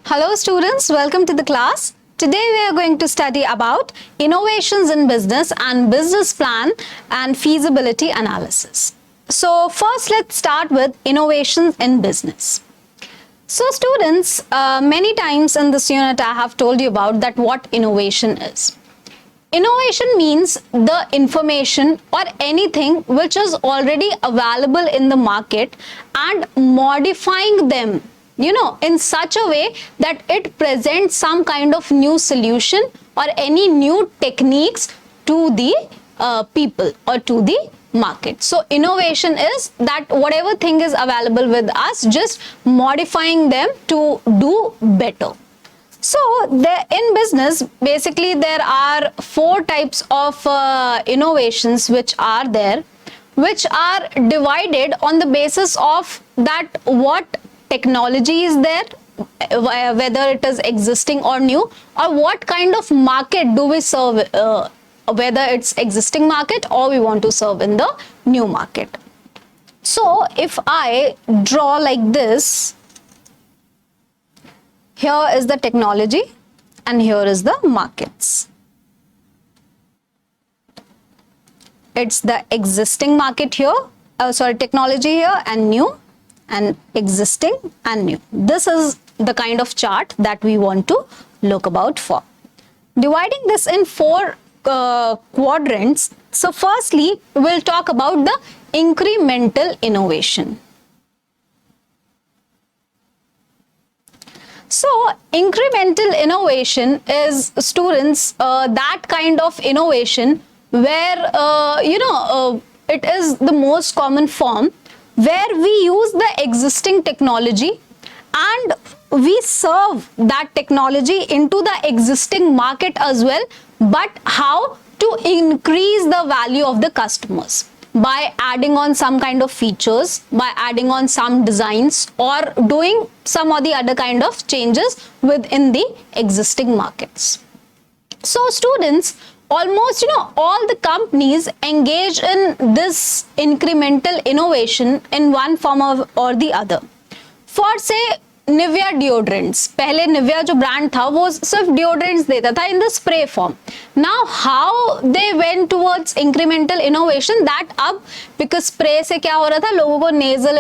Hello students, welcome to the class. Today we are going to study about innovations in business and business plan and feasibility analysis. So first let's start with innovations in business. So students, many times in this unit I have told you about that what innovation is. Innovation means the information or anything which is already available in the market and modifying them, in such a way that it presents some kind of new solution or any new techniques to the people or to the market. So innovation is that whatever thing is available with us, just modifying them to do better. So in business, basically there are four types of innovations which are there, which are divided on the basis of that what technology is there, whether it is existing or new, or what kind of market do we serve, whether it's existing market or we want to serve in the new market. So if I draw like this, here is the technology and here is the markets. It's the existing market here, technology here, and new, and existing and new. This is the kind of chart that we want to look about for. Dividing this in four quadrants. So firstly, we'll talk about the incremental innovation. So incremental innovation is, students, that kind of innovation where it is the most common form, where we use the existing technology and we serve that technology into the existing market as well, but how to increase the value of the customers by adding on some kind of features, by adding on some designs, or doing some or the other kind of changes within the existing markets. So students, almost all the companies engage in this incremental innovation in one form or the other. For say Nivea deodorants, पहले Nivea जो brand था वो सिर्फ deodorants देता था in the spray form. Now how they went towards incremental innovation, that अब because spray से क्या हो रहा था, लोगों को nasal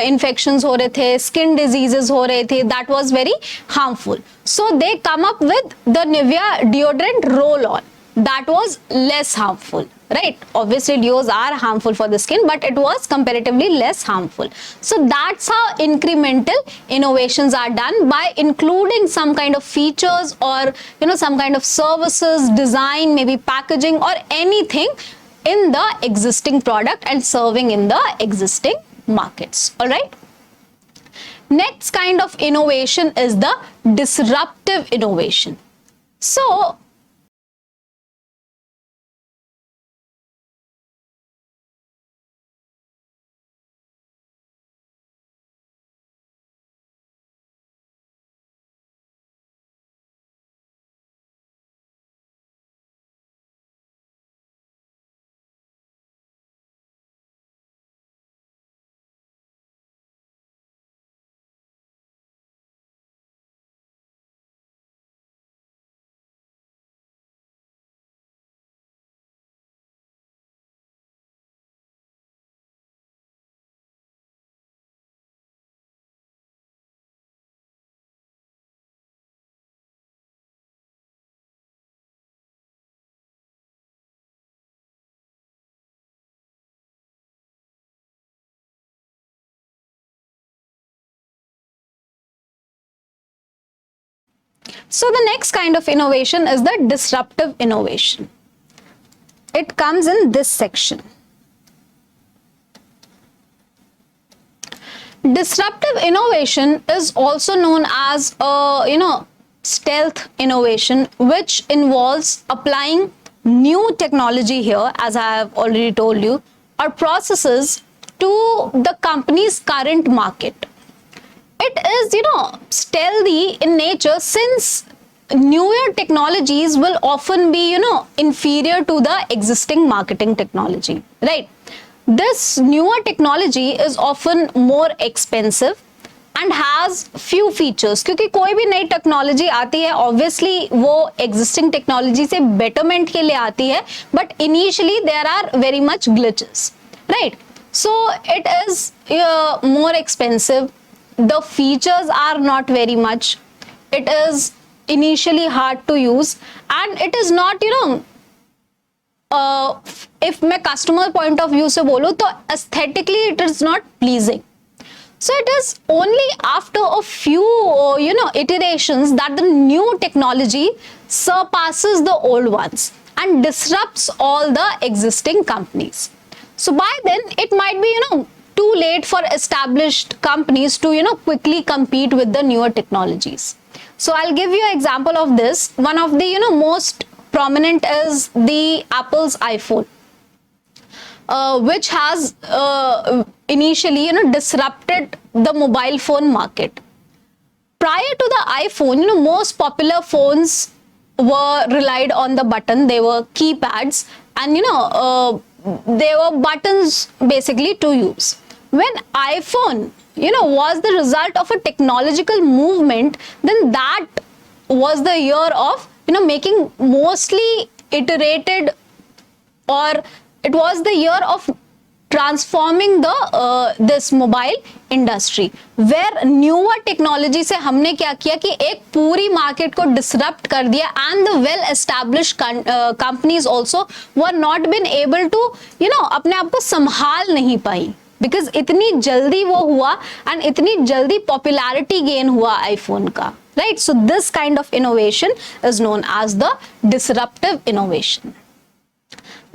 infections हो रहे थे, skin diseases हो रहे थे, that was very harmful. So they come up with the Nivea deodorant roll-on. That was less harmful, right? Obviously deos are harmful for the skin, but it was comparatively less harmful. So that's how incremental innovations are done, by including some kind of features or some kind of services, design, maybe packaging or anything in the existing product and serving in the existing markets. All right. Next kind of innovation is the disruptive innovation. So the next kind of innovation is the disruptive innovation. It comes in this section. Disruptive innovation is also known as stealth innovation, which involves applying new technology here, as I have already told you, or processes to the company's current market. It is stealthy in nature, since newer technologies will often be inferior to the existing marketing technology, right? This newer technology is often more expensive and has few features. क्योंकि कोई भी नई technology आती है obviously वो existing technology से betterment के लिए आती है, but initially there are very much glitches, right? So it is more expensive. The features are not very much. It is initially hard to use, and it is not, if मैं customer point of view से बोलूँ तो aesthetically it is not pleasing. So it is only after a few, iterations that the new technology surpasses the old ones and disrupts all the existing companies. So by then it might be, too late for established companies to, quickly compete with the newer technologies. So I'll give you an example of this. One of the, most prominent is the Apple's iPhone, which has initially, disrupted the mobile phone market. Prior to the iPhone, most popular phones were relied on the button. They were keypads, and they were buttons basically to use. When iPhone, was the result of a technological movement, then that was the year of, making mostly iterated, or it was the year of transforming the this mobile industry, where newer technology से हमने क्या किया कि एक पूरी market को disrupt कर दिया, and the well established companies also were not been able to, अपने आप को संभाल नहीं पाई, because इतनी जल्दी वो हुआ and इतनी जल्दी popularity gain हुआ iPhone का, right? So this kind of innovation is known as the disruptive innovation.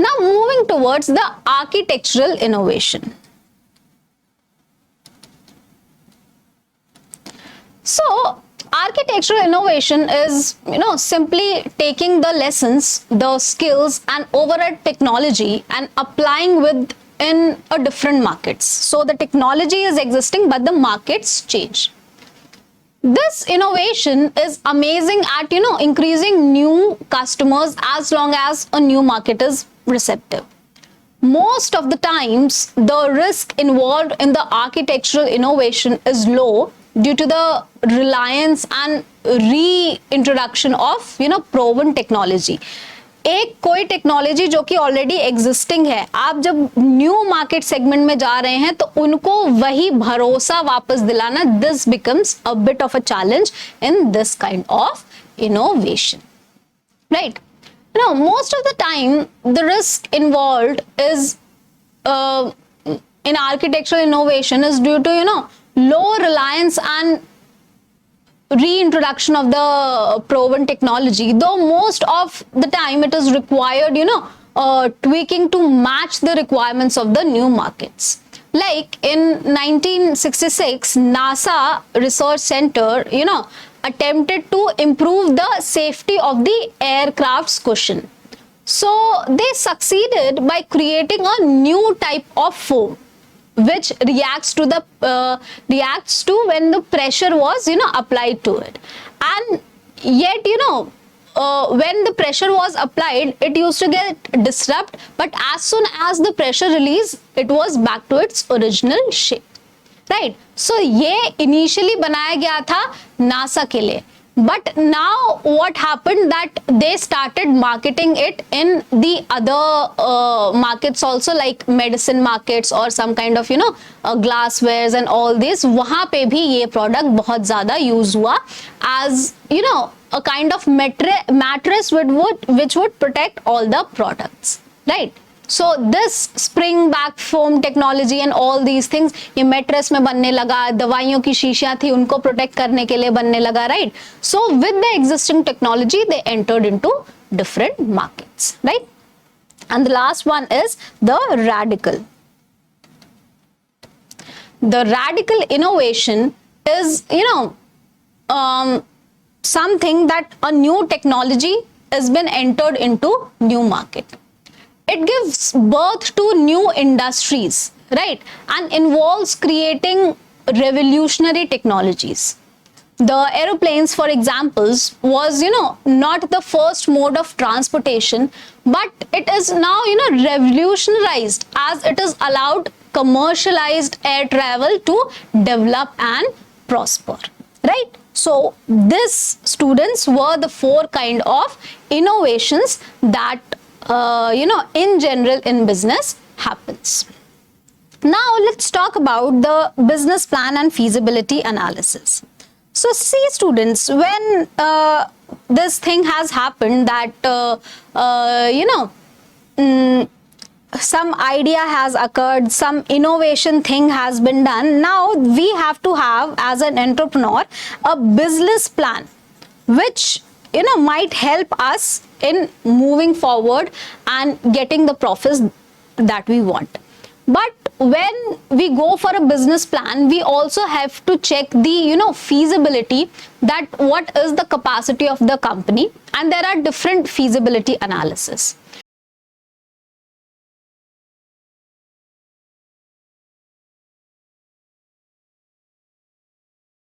Now moving towards the architectural innovation. So architectural innovation is, simply taking the lessons, the skills and overall technology and applying within a different markets. So the technology is existing, but the markets change. This innovation is amazing at, increasing new customers as long as a new market is receptive. Most of the times, the risk involved in the architectural innovation is low due to the reliance and reintroduction of, proven technology. एक कोई technology जो कि already existing है, आप जब new market segment में जा रहे हैं तो उनको वही भरोसा वापस दिलाना, this becomes a bit of a challenge in this kind of innovation, right? Most of the time the risk involved is in architectural innovation is due to, low reliance and reintroduction of the proven technology, though most of the time it is required, tweaking to match the requirements of the new markets. Like in 1966, NASA Research Center, attempted to improve the safety of the aircraft's cushion. So they succeeded by creating a new type of foam which reacts to when the pressure was, applied to it. And yet, when the pressure was applied, it used to get disrupted, but as soon as the pressure released, it was back to its original shape, right? So ये initially बनाया गया था NASA के लिए, but now what happened that they started marketing it in the other markets also, like medicine markets or some kind of, glasswares and all this. वहाँ पे भी ये product बहुत ज़्यादा use हुआ as, a kind of mattress which would protect all the products, right? So this spring back foam technology and all these things, ये mattress में बनने लगा, दवाइयों की शीशियां थी उनको protect करने के लिए बनने लगा, right? So with the existing technology, they entered into different markets, right? And the last one is the radical. The radical innovation is, something that a new technology has been entered into new market. It gives birth to new industries, right? And involves creating revolutionary technologies. The aeroplanes, for examples, was, not the first mode of transportation, but it is now, revolutionized as it is allowed commercialized air travel to develop and prosper, right? So these students were the four kind of innovations that in general in business happens. Now let's talk about the business plan and feasibility analysis. So see students, when this thing has happened that some idea has occurred, some innovation thing has been done. Now we have to have, as an entrepreneur, a business plan which might help us in moving forward and getting the profits that we want. But when we go for a business plan, we also have to check the feasibility, that what is the capacity of the company, and there are different feasibility analysis.